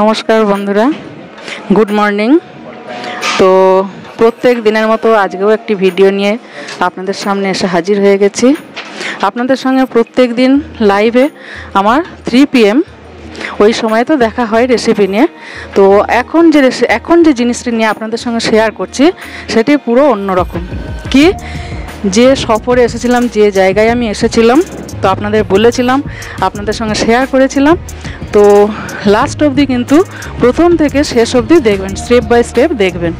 নমস্কার বন্ধুরা, good morning. তো প্রত্যেক দিনের মতো আজকেও একটি ভিডিও নিয়ে আপনাদের সামনে এসে হাজির হয়ে গেছি। আপনাদের সঙ্গে প্রত্যেক দিন লাইভে আমার 3 PM ওই সময় তো দেখা হয় রেসিপি নিয়ে। তো এখন যে জিনিসটি নিয়ে আপনাদের সঙ্গে শেয়ার করছি সেটি পুরো অন্যরকম। কি যে সফরে এসেছিলাম, যে জায়গায় আমি এসেছিলাম, তো আপনাদের বলেছিলাম, আপনাদের সঙ্গে শেয়ার করেছিলাম। তো লাস্ট অবধি কিন্তু প্রথম থেকে শেষ অবধি দেখবেন, স্টেপ বাই স্টেপ দেখবেন।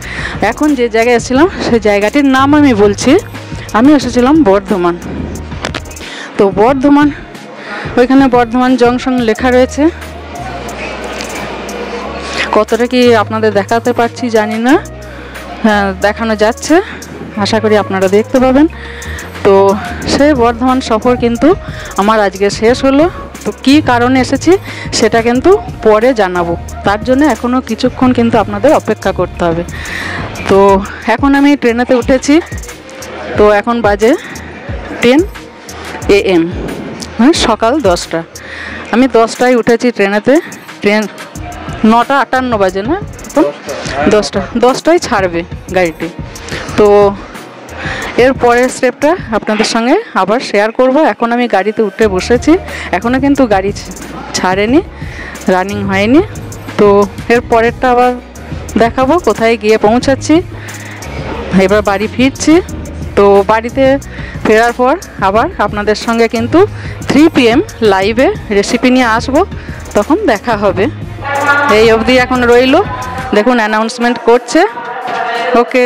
এখন যে জায়গায় এসেছিলাম সেই জায়গাটির নাম আমি বলছি। আমি এসেছিলাম বর্ধমান। তো বর্ধমান, ওইখানে বর্ধমান জংশন লেখা রয়েছে। কতটা কি আপনাদের দেখাতে পারছি জানি না, হ্যাঁ দেখানো যাচ্ছে, আশা করি আপনারা দেখতে পাবেন। তো সেই বর্ধমান সফর কিন্তু আমার আজকে শেষ হলো। তো কী কারণে এসেছি সেটা কিন্তু পরে জানাবো, তার জন্য এখনও কিছুক্ষণ কিন্তু আপনাদের অপেক্ষা করতে হবে। তো এখন আমি ট্রেনেতে উঠেছি। তো এখন বাজে 10 AM, মানে সকাল 10টা। আমি 10টায় উঠেছি ট্রেনেতে। ট্রেন 9:58 বাজে, না 10টায় ছাড়বে গাড়িটি। তো এর পরের স্টেপটা আপনাদের সঙ্গে আবার শেয়ার করব। এখন আমি গাড়িতে উঠে বসেছি, এখনও কিন্তু গাড়ি ছাড়েনি, রানিং হয়নি। তো এর পরেরটা আবার দেখাবো কোথায় গিয়ে পৌঁছাচ্ছি। এবার বাড়ি ফিরছি। তো বাড়িতে ফেরার পর আবার আপনাদের সঙ্গে কিন্তু 3 PM লাইভে রেসিপি নিয়ে আসবো, তখন দেখা হবে। এই অবধি এখন রইল, দেখুন অ্যানাউন্সমেন্ট করছে। ওকে,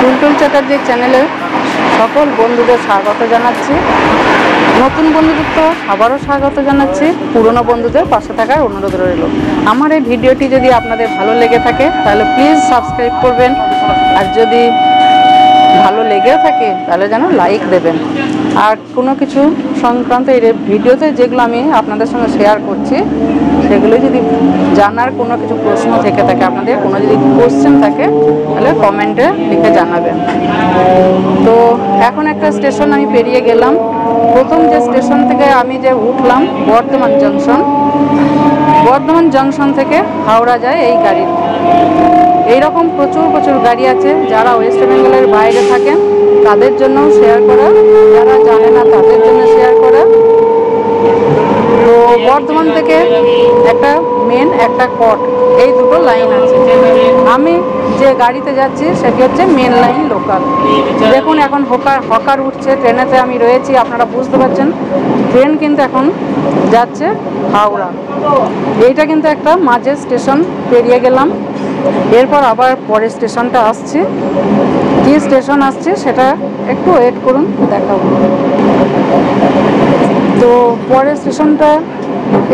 টুলটুল চ্যাটার্জির চ্যানেলে সকল বন্ধুদের স্বাগত জানাচ্ছি। নতুন বন্ধুদের তো আবারও স্বাগত জানাচ্ছি। পুরনো বন্ধুদের পাশে থাকার অনুরোধ রইল। আমার এই ভিডিওটি যদি আপনাদের ভালো লেগে থাকে তাহলে প্লিজ সাবস্ক্রাইব করবেন, আর যদি ভালো লেগেও থাকে তাহলে যেন লাইক দেবেন। আর কোনো কিছু সংক্রান্ত এই ভিডিওতে যেগুলো আমি আপনাদের সঙ্গে শেয়ার করছি সেগুলো যদি জানার কোনো কিছু প্রশ্ন থেকে থাকে, আপনাদের কোনো যদি কোশ্চেন থাকে তাহলে কমেন্টে লিখে জানাবেন। তো এখন একটা স্টেশন আমি পেরিয়ে গেলাম। প্রথম যে স্টেশন থেকে আমি যে উঠলাম বর্ধমান জংশন। বর্ধমান জংশন থেকে হাওড়া যায় এই গাড়ি। এইরকম প্রচুর গাড়ি আছে। যারা ওয়েস্ট বেঙ্গলের বাইরে থাকেন তাদের জন্য শেয়ার করা, যারা জানে না তাদের জন্য শেয়ার করা। তো বর্ধমান থেকে একটা মেন, একটা কট, এই দুটো লাইন আছে। আমি যে গাড়িতে যাচ্ছি সেটি হচ্ছে মেন লাইন লোকাল। দেখুন এখন হকার উঠছে ট্রেনেতে আমি রয়েছি, আপনারা বুঝতে পারছেন। ট্রেন কিন্তু এখন যাচ্ছে হাওড়া। এইটা কিন্তু একটা মাঝের স্টেশন পেরিয়ে গেলাম। এরপর আবার পরের স্টেশনটা আসছে। কী স্টেশন আসছে সেটা একটু ওয়েট করুন, দেখাবো। তো পরের স্টেশনটা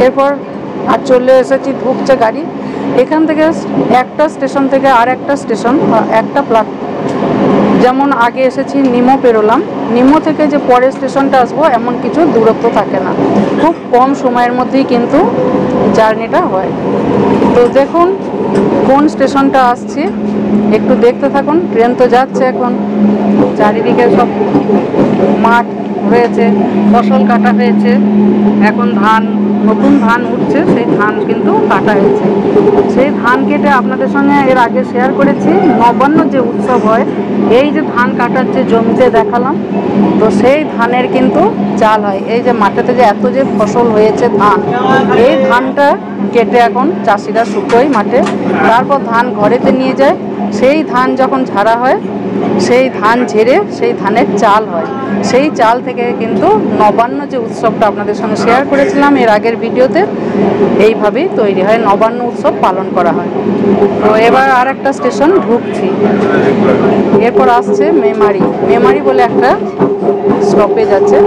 এরপর আর চলে এসেছি, ঢুকছে গাড়ি। এখান থেকে একটা স্টেশন থেকে আর একটা স্টেশন, একটা যেমন আগে এসেছি নিমো পেরোলাম, নিমো থেকে যে পরের স্টেশনটা আসবো এমন কিছু দূরত্ব থাকে না, খুব কম সময়ের মধ্যেই কিন্তু জার্নিটা হয়। তো দেখুন কোন স্টেশনটা আসছি, একটু দেখতে থাকুন। ট্রেন তো যাচ্ছে এখন, চারিদিকে সব মাঠ হয়েছে, ফসল কাটা হয়েছে। এখন নতুন ধান উঠছে, সেই ধান কিন্তু কাটা হয়েছে। সেই ধান কেটে আপনাদের সঙ্গে এর আগে শেয়ার করেছি, নবান্ন যে উৎসব হয়, এই যে ধান কাটার যে জমিতে দেখালাম, তো সেই ধানের কিন্তু চাল হয়। এই যে মাঠেতে যে এত যে ফসল হয়েছে ধান, এই ধানটা কেটে এখন চাষিরা শুকোয় মাঠে, তারপর ধান ঘরেতে নিয়ে যায়। সেই ধান যখন ঝাড়া হয়, সেই ধান ঝেড়ে সেই ধানের চাল হয়। সেই চাল থেকে কিন্তু নবান্ন যে উৎসবটা আপনাদের সঙ্গে শেয়ার করেছিলাম এর আগের ভিডিওতে, এইভাবেই তৈরি হয়, নবান্ন উৎসব পালন করা হয়। তো এবার আর একটা স্টেশন ঢুকছি। এরপর আসছে মেমারি বলে একটা স্টপেজ আছে,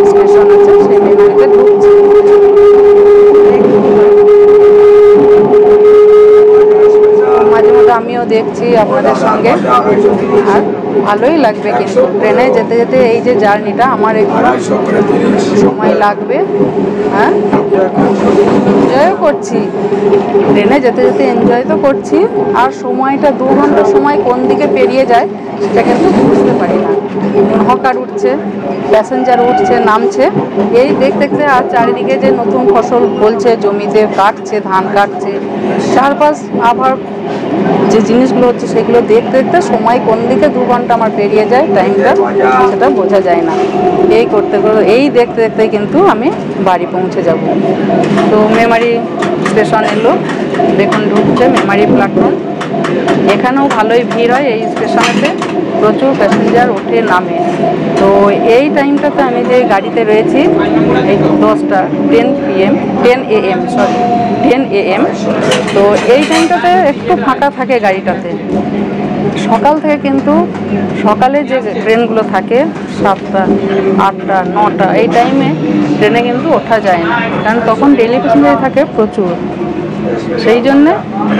স্টেশন আছে, সেই মেমারিতে ঢুকছি। মাঝে মধ্যে আমিও দেখছি আপনাদের সঙ্গে। আর ভালোই লাগবে কিন্তু ট্রেনে যেতে যেতে এই যে জার্নিটা আমার একটু সময় লাগবে। হ্যাঁ, এনজয়ও করছি, ট্রেনে যেতে যেতে এনজয় তো করছি, আর সময়টা 2 ঘন্টা সময় কোন দিকে পেরিয়ে যায় সেটা কিন্তু বুঝতে পারি না। হকার উঠছে, প্যাসেঞ্জার উঠছে নামছে, এই দেখতে দেখতে, আর চারিদিকে যে নতুন ফসল ফলছে, জমিতে কাটছে, ধান কাটছে, চারপাশ আবার যে জিনিসগুলো হচ্ছে সেগুলো দেখতে দেখতে সময় কোন দিকে 2 ঘন্টা আমার পেরিয়ে যায় টাইমটা সেটা বোঝা যায় না। এই করতে করতে এই দেখতে দেখতে কিন্তু আমি বাড়ি পৌঁছে যাব। তো মেমারি স্টেশন এলো, দেখুন ঢুকছে মেমারি প্ল্যাটফর্ম। এখানেও ভালোই ভিড় হয় এই স্টেশনেতে, প্রচুর প্যাসেঞ্জার ওঠে নামে। তো এই টাইমটাতে আমি যে গাড়িতে রয়েছি এই 10 AM, তো এই টাইমটাতে একটু ফাঁকা থাকে গাড়িটাতে। সকাল থেকে কিন্তু সকালে যে ট্রেনগুলো থাকে 7টা, 8টা, 9টা এই টাইমে ট্রেনে কিন্তু ওঠা যায় না, কারণ তখন ডেলি প্যাসেঞ্জার থাকে প্রচুর। সেই জন্যে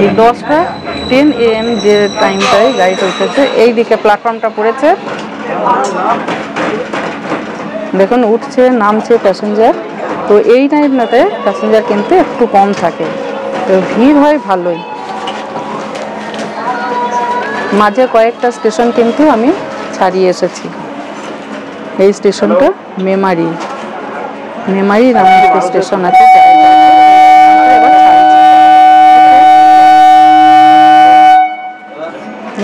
এই 10 AM যে টাইমটায় গাড়িটা উঠেছে, এই দিকে প্ল্যাটফর্মটা পড়েছে, দেখুন উঠছে নামছে প্যাসেঞ্জার। তো এই টাইমটাতে প্যাসেঞ্জার কিন্তু একটু কম থাকে, তো ভিড় হয় ভালোই। মাঝে কয়েকটা স্টেশন কিন্তু আমি ছাড়িয়ে এসেছি। এই স্টেশনটা মেমারি নামে একটা স্টেশন আছে।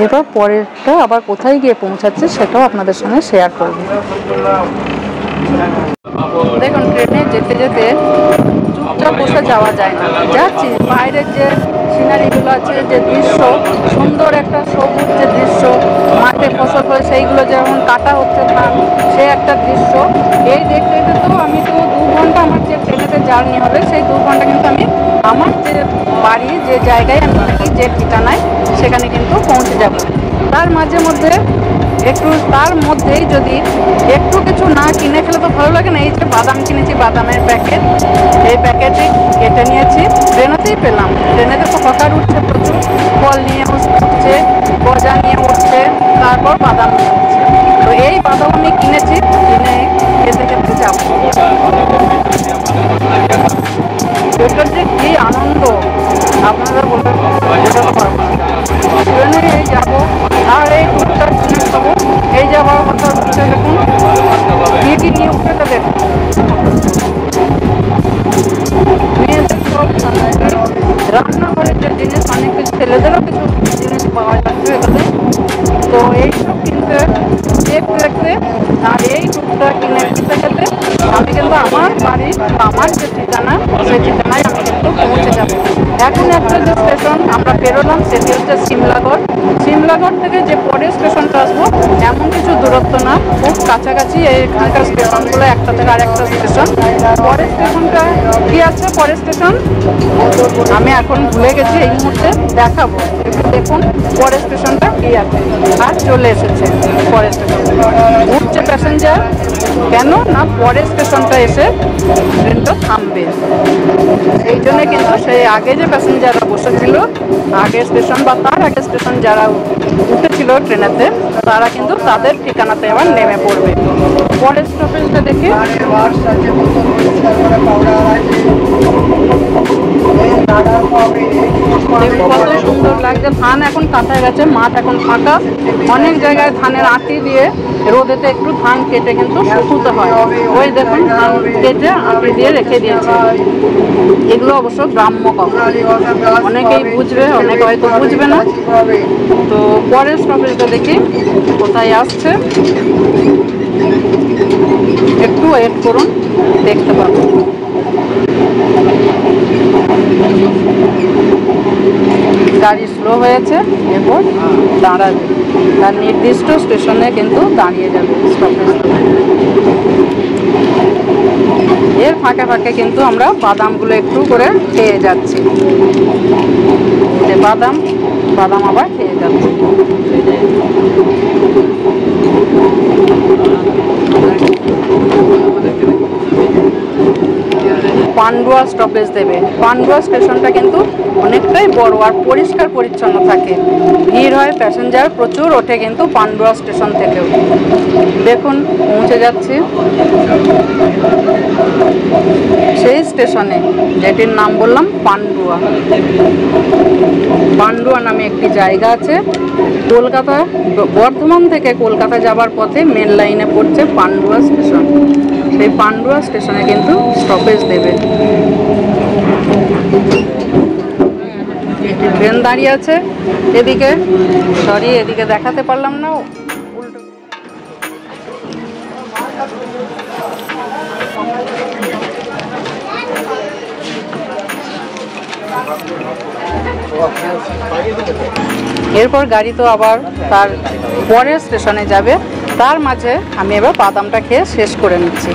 এবার পরেরটা আবার কোথায় গিয়ে পৌঁছাচ্ছে সেটাও আপনাদের সঙ্গে শেয়ার করব। দেখুন ট্রেনে যেতে যেতে চুপচাপ বসে যাওয়া যায় না, যাচ্ছি বাইরের যে সিনারিগুলো আছে, যে দৃশ্য, সুন্দর একটা সবুজ যে দৃশ্য, মাঠে ফসল হয় সেইগুলো যেমন কাটা হচ্ছে ধান, সে একটা দৃশ্য। এই দেখতে দেখতে তো আমি তো 2 ঘন্টা আমার যে ট্রেনেতে জার্নি হবে, সেই 2 ঘন্টা কিন্তু আমি আমার যে বাড়ি, যে জায়গায় আমি থাকি, যে ঠিকানায়, সেখানে কিন্তু পৌঁছে যাব। তার মাঝে মধ্যে একটু, তার মধ্যেই যদি একটু কিছু না কিনে খেলে তো ভালো লাগে না। এই যে বাদাম কিনেছি, বাদামের প্যাকেট, এই প্যাকেটে কেটে নিয়েছি, ট্রেনেতেই পেলাম। ট্রেনেতে তো হকার উঠছে প্রচুর, ফল নিয়ে উঠছে, গজা নিয়ে উঠছে, তারপর বাদাম নিয়ে উঠছে। তো এই বাদাম আমি কিনেছি, কিনে খেতে খেতে যাবো। এটার যে কী আনন্দ আপনারা বলতে বোঝাতে পারবো না। ট্রেনে এই যাবো আর এই টুকটাক জিনিস খাবো, এই যাবার কথা উঠছে, দেখুন কী কী নিয়ে উঠেছে, দেখুন মেয়েদের সব রান্নাঘরের যে জিনিস, অনেক কিছু, ছেলেদেরও কিছু জিনিস পাওয়া যাচ্ছে এখানে। তো এইসব কিনতে দেখতে দেখতে আর এই টুকটাক কিনে খেতে খেতে আমি কিন্তু আমার বাড়ি, আমার যে ঠিকানা, সেই ঠিকানায় আমি কিন্তু পৌঁছে যাব। এখন একটা যে স্টেশন আমরা পেরোলাম সেটি হচ্ছে সিমলাগড়। সিমলাগড় থেকে যে পরের স্টেশনটা আসবো এমন কিছু দূরত্ব না, খুব কাছাকাছি এখানকার স্টেশনগুলো, একটা থেকে আরেকটা স্টেশন। পরের স্টেশনটা কি আছে, পরের স্টেশন আমি এখন ভুলে গেছি, এই মুহূর্তে দেখাবো, একটু দেখুন পরের স্টেশনটা কি আছে। আর চলে এসেছে পরের স্টেশন, উঠছে প্যাসেঞ্জার, কেন না পরের স্টেশনটা এসে ট্রেনটা থামবে। এই জন্য কিন্তু সেই আগে যে প্যাসেঞ্জাররা বসেছিল আগের স্টেশন বা তার আগের স্টেশন যারা উঠেছিল ট্রেনেতে, তারা কিন্তু তাদের ঠিকানাতে এবার নেমে পড়বে। পরের স্টপেজটা দেখে কত সুন্দর লাগছে। ধান এখন কাটা গেছে, মাঠ এখন ফাঁকা, অনেক জায়গায় ধানের আঁটি দিয়ে রোদেতে একটু ধান কেটে কিন্তু শুকুতে হয়। ওই দেখুন ধান কেটে আঁটি দিয়ে রেখে দিয়েছে। এগুলো অবশ্য গ্রাম্য কথা, অনেকেই বুঝবে, অনেকে হয়তো বুঝবে না। তো পরের স্টপেজটা দেখি কোথায় আসছে, একটু ওয়েট করুন, দেখতে পাবো। গাড়ি স্লো হয়েছে, এরপর দাঁড়াবে, তার নির্দিষ্ট স্টেশনে কিন্তু দাঁড়িয়ে যাবে স্টপেজ। এর ফাঁকে ফাঁকে কিন্তু আমরা বাদামগুলো একটু করে খেয়ে যাচ্ছি, যে বাদাম আবার খেয়ে যাচ্ছি। পান্ডুয়া স্টপেজ দেবে। পান্ডুয়া স্টেশনটা কিন্তু অনেকটাই বড় আর পরিষ্কার পরিচ্ছন্ন থাকে, ভিড় হয়, প্যাসেঞ্জার প্রচুর ওঠে কিন্তু পান্ডুয়া স্টেশন থেকেও। দেখুন পৌঁছে যাচ্ছি সেই স্টেশনে যেটির নাম বললাম পান্ডুয়া। পান্ডুয়া নামে একটি জায়গা আছে কলকাতা, বর্ধমান থেকে কলকাতা যাবার পথে মেন লাইনে পড়ছে পান্ডুয়া স্টেশন। সেই পান্ডুয়া স্টেশনে কিন্তু স্টপেজ দেবে। একটি ট্রেন দাঁড়িয়ে আছে এদিকে, সরি এদিকে দেখাতে পারলাম না, উল্টো। এরপর গাড়ি তো আবার তার পরের স্টেশনে যাবে, তার মাঝে আমি এবার বাদামটা খেয়ে শেষ করে নিচ্ছি।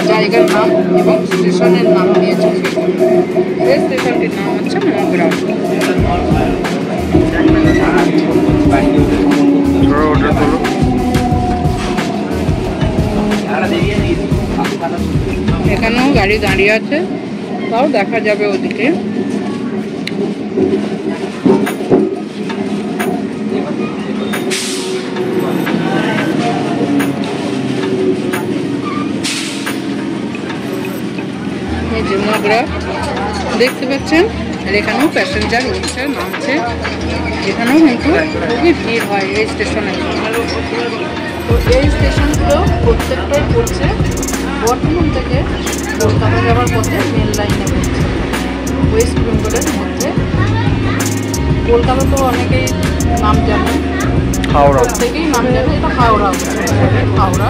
জায়গার নাম এবং স্টেশনের নাম দিয়েছে। সেই স্টেশনটির নাম হচ্ছে মগরা। এখানেও গাড়ি দাঁড়িয়ে আছে, তাও দেখা যাবে ওদিকে। এই যে মগরা দেখতে পাচ্ছেন, আর এখানেও প্যাসেঞ্জার উঠছে নামছে। এখানেও কিন্তু খুবই ভিড় হয় এই স্টেশনে। তো এই স্টেশনগুলো প্রত্যেকটাই পড়ছে বর্ধমান থেকে কলকাতা যাওয়ার পথে মেন লাইনে পড়ছে, ওয়েস্ট বেঙ্গলের মধ্যে। কলকাতা তো অনেকেই নাম জানে, হাওড়া থেকেই নাম জানে, এটা হাওড়া। হাওড়া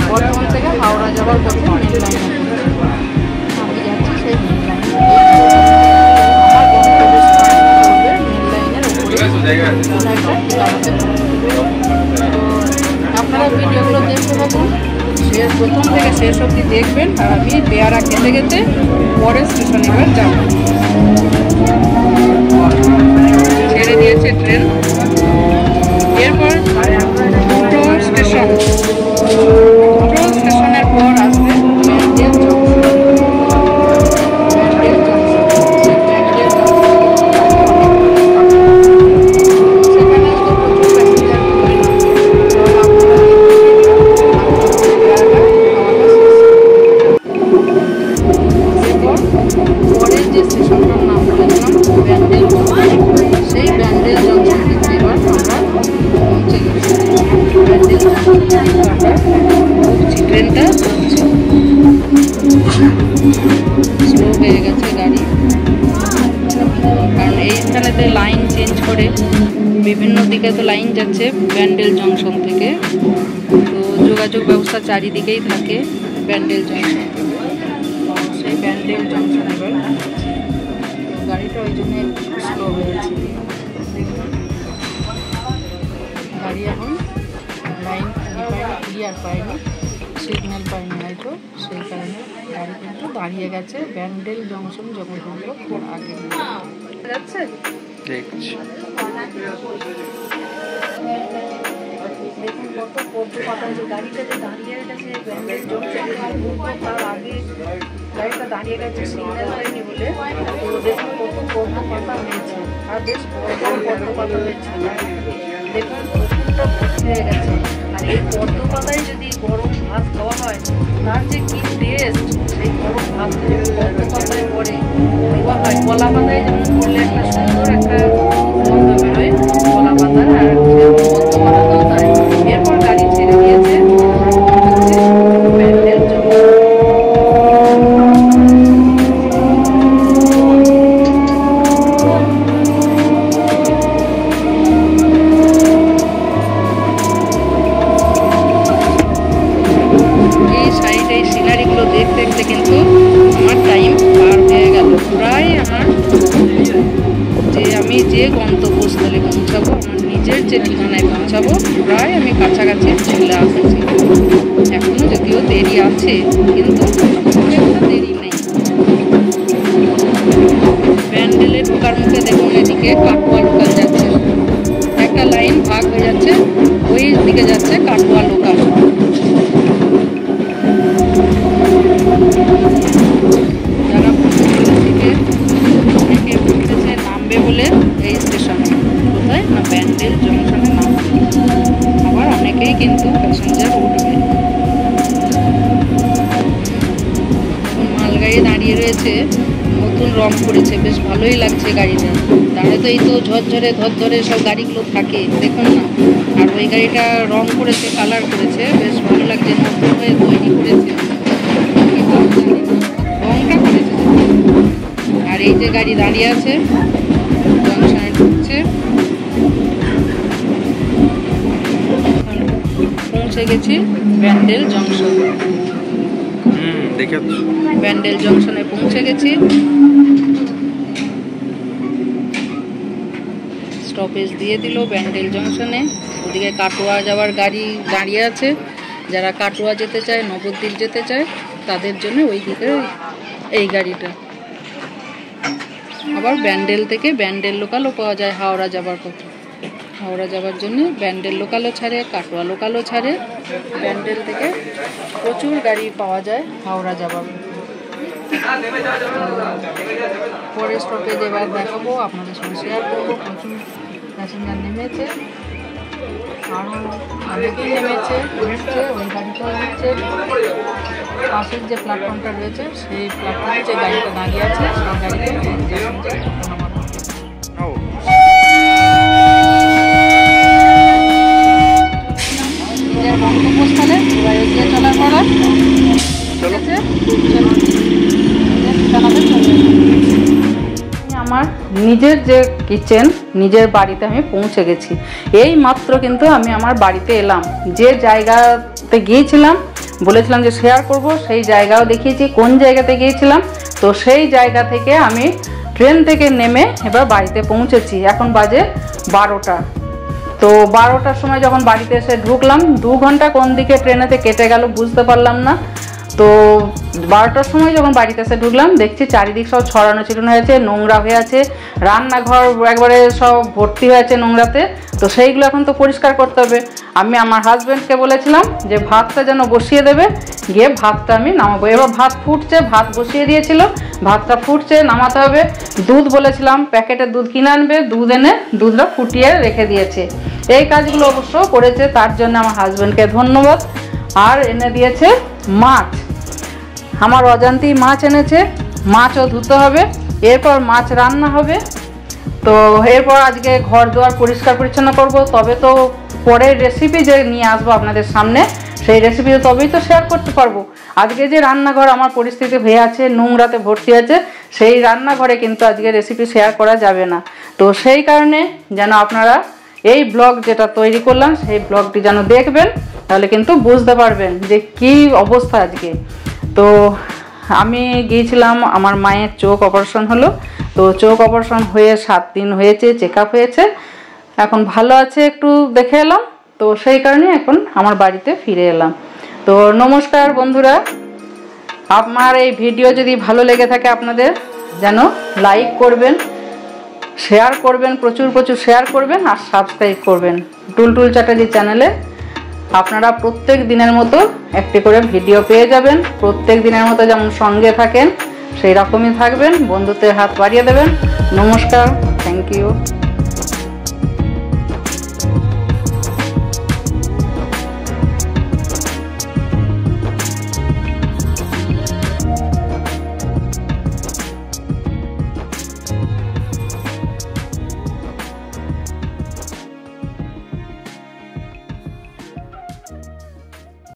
বর্ধমান থেকে হাওড়া যাওয়ার পথে মেন লাইনে আমি যাচ্ছি সেই মেন আপনারা ভিডিওগুলো দেখতে থাকুন, প্রথম থেকে শেষ অবধি দেখবেন। আর আমি পেয়ারা খেতে খেতে পরের স্টেশনে এবার যাব। ছেড়ে দিয়েছে ট্রেন। এরপর দুটো স্টেশন, দুটো স্টেশনের পর আসবে ব্যান্ডেল জংশন। ট্রেনটা স্লো হয়ে গেছে গাড়ি, কারণ এইখানেতে লাইন চেঞ্জ করে বিভিন্ন দিকে তো লাইন যাচ্ছে ব্যান্ডেল জংশন থেকে। তো যোগাযোগ ব্যবস্থা চারিদিকেই থাকে ব্যান্ডেল জংশন থেকে। সেই ব্যান্ডেল জংশন এবার গাড়িটা ওই জন্য স্লো হয়েছে। গাড়ি এখন লাইন ক্লিয়ার পায়নি, সিগন্যাল পাইনি হয়তো, সেই কারণে গাড়ি কিন্তু দাঁড়িয়ে গেছে ব্যান্ডেল জংশন জগৎবন্ধ তার আগে যাচ্ছে। দেখছি দেখুন কত পদ্ম পাতা, যে গাড়িটা যে দাঁড়িয়ে গেছে ব্যান্ডেল জংশন তার আগে গাড়িটা দাঁড়িয়ে গেছে সিগন্যাল হয়নি বলে। তো দেখুন কত পদ্ম পাতা হয়েছে, আর বেশ বড় পদ্ম পাতা হয়েছে। দেখুন পুকুরটা ভর্তি হয়ে গেছে। আর এই পদ্ম পাতায় যদি গরম ভাত খাওয়া হয় তার যে কি টেস্ট, সেই গরম ভাত যদি পদ্ম পাতায় পরে দেওয়া হয়, কলা পাতায় যেমন করলে একটা সুন্দর একটা গন্ধ বেরোয় কলা পাতার, আর পদ্ম পাতাতেও তাই। এরপর গাড়ি ছেড়ে দিয়েছে ব্যান্ডেল জংশন। দেখতে দেখতে কিন্তু আমার টাইম পার হয়ে গেল, প্রায় আমার আমি যে গন্তব্যস্থলে পৌঁছাবো, আমার নিজের যে ঠিকানায় পৌঁছাবো, প্রায় আমি কাছাকাছি চলে আসছি। এখনো যদিও দেরি আছে, কিন্তু একটা দেরি নেই। ব্যান্ডেলে ঢোকার মুখে দেখুন এদিকে কাটোয়া লোকাল যাচ্ছে, একটা লাইন ভাগ হয়ে যাচ্ছে, ওই দিকে যাচ্ছে কাটোয়া লোকাল। যারা থেকে উঠতেছে নামবে বলে এই স্টেশনে, কোথায় না ব্যান্ডেল জংশনে নামবে, আবার অনেকেই কিন্তু প্যাসেঞ্জার উঠবে। মালগাড়ি দাঁড়িয়ে রয়েছে, নতুন রং করেছে, বেশ ভালোই লাগছে গাড়িটা। তাহলে তো এই তো ঝরঝরে ধরধরে সব গাড়িগুলো থাকে, দেখুন না। আর ওই গাড়িটা রং করেছে, কালার করেছে, বেশ ভালো লাগছে, নতুন হয়ে তৈরি করেছে, রংটা করেছে। আর এই যে গাড়ি দাঁড়িয়ে আছে জংশনে ঢুকছে, পৌঁছে গেছি ব্যান্ডেল জংশন। ব্যান্ডেল জংশনে পৌঁছে গেছি, স্টপেজ দিয়ে দিল ব্যান্ডেল জংশনে। ওদিকে কাটোয়া যাওয়ার গাড়ি দাঁড়িয়ে আছে, যারা কাটোয়া যেতে চায়, নবদ্বীপ যেতে চায়, তাদের জন্য ওই দিকে এই গাড়িটা। আবার ব্যান্ডেল থেকে ব্যান্ডেল লোকালও পাওয়া যায় হাওড়া যাবার পথে, হাওড়া যাবার জন্য ব্যান্ডেল লোকালও ছাড়ে, কাটোয়া লোকালও ছাড়ে। ব্যান্ডেল থেকে প্রচুর গাড়ি পাওয়া যায় হাওড়া যাবার পথে। পরে স্টপেজ এবার দেখাবো, আপনাদের সঙ্গে শেয়ার করবো। প্রচুর প্যাসেঞ্জার নেমেছে, আরও অনেকেই নেমেছে, উঠছে, ওই গাড়িটাও উঠছে। পাশের যে প্ল্যাটফর্মটা রয়েছে, সেই প্ল্যাটফর্মে যে গাড়িটা দাঁড়িয়ে আছে, সেই গাড়িতে নিজের গন্তব্যস্থলে এবার এগিয়ে চলার পরে ঠিক আছে, আমার নিজের যে কিচেন, নিজের বাড়িতে আমি পৌঁছে গেছি। এই মাত্র কিন্তু আমি আমার বাড়িতে এলাম। যে জায়গাতে গিয়েছিলাম, বলেছিলাম যে শেয়ার করব, সেই জায়গাও দেখিয়েছি কোন জায়গাতে গিয়েছিলাম। তো সেই জায়গা থেকে আমি ট্রেন থেকে নেমে এবার বাড়িতে পৌঁছেছি। এখন বাজে 12টা। তো 12টার সময় যখন বাড়িতে এসে ঢুকলাম, 2 ঘন্টা কোন দিকে ট্রেনেতে কেটে গেল বুঝতে পারলাম না। তো 12টার সময় যখন বাড়িতে এসে ঢুকলাম, দেখছি চারিদিক সব ছড়ানো ছিটানো হয়েছে, নোংরা হয়ে আছে, রান্নাঘর একবারে সব ভর্তি হয়েছে নোংরাতে। তো সেইগুলো এখন তো পরিষ্কার করতে হবে। আমি আমার হাজব্যান্ডকে বলেছিলাম যে ভাতটা যেন বসিয়ে দেবে, গিয়ে ভাতটা আমি নামাবো। এবার ভাত ফুটছে, ভাত বসিয়ে দিয়েছিল, ভাতটা ফুটছে, নামাতে হবে। দুধ বলেছিলাম, প্যাকেটের দুধ কিনে আনবে, দুধ এনে দুধটা ফুটিয়ে রেখে দিয়েছে। এই কাজগুলো অবশ্য করেছে, তার জন্য আমার হাজব্যান্ডকে ধন্যবাদ। আর এনে দিয়েছে মাছ, আমার অজান্তেই মাছ এনেছে, মাছও ধুতে হবে, এরপর মাছ রান্না হবে। তো এরপর আজকে ঘর দুয়ার পরিষ্কার পরিচ্ছন্ন করব, তবে তো পরের রেসিপি যে নিয়ে আসবো আপনাদের সামনে, সেই রেসিপি তবেই তো শেয়ার করতে পারবো। আজকে যে রান্নাঘর আমার পরিস্থিতি হয়ে আছে, নোংরাতে ভর্তি আছে, সেই রান্নাঘরে কিন্তু আজকে রেসিপি শেয়ার করা যাবে না। তো সেই কারণে যেন আপনারা এই ব্লগ যেটা তৈরি করলাম, সেই ব্লগটি যেন দেখবেন, তাহলে কিন্তু বুঝতে পারবেন যে কি অবস্থা আজকে। তো আমি গিয়েছিলাম, আমার মায়ের চোখ অপারেশন হলো। তো চোখ অপারেশন হয়ে 7 দিন হয়েছে, চেক আপ হয়েছে, এখন ভালো আছে, একটু দেখে এলাম। তো সেই কারণে এখন আমার বাড়িতে ফিরে এলাম। তো নমস্কার বন্ধুরা, আমার এই ভিডিও যদি ভালো লেগে থাকে আপনাদের যেন লাইক করবেন, শেয়ার করবেন, প্রচুর প্রচুর শেয়ার করবেন আর সাবস্ক্রাইব করবেন টুলটুল চ্যাটার্জি চ্যানেলে। আপনারা প্রত্যেক দিনের মতো একটি করে ভিডিও পেয়ে যাবেন। প্রত্যেক দিনের মতো যেমন সঙ্গে থাকেন সেই রকমই থাকবেন, বন্ধুত্বের হাত বাড়িয়ে দেবেন। নমস্কার, থ্যাংক ইউ।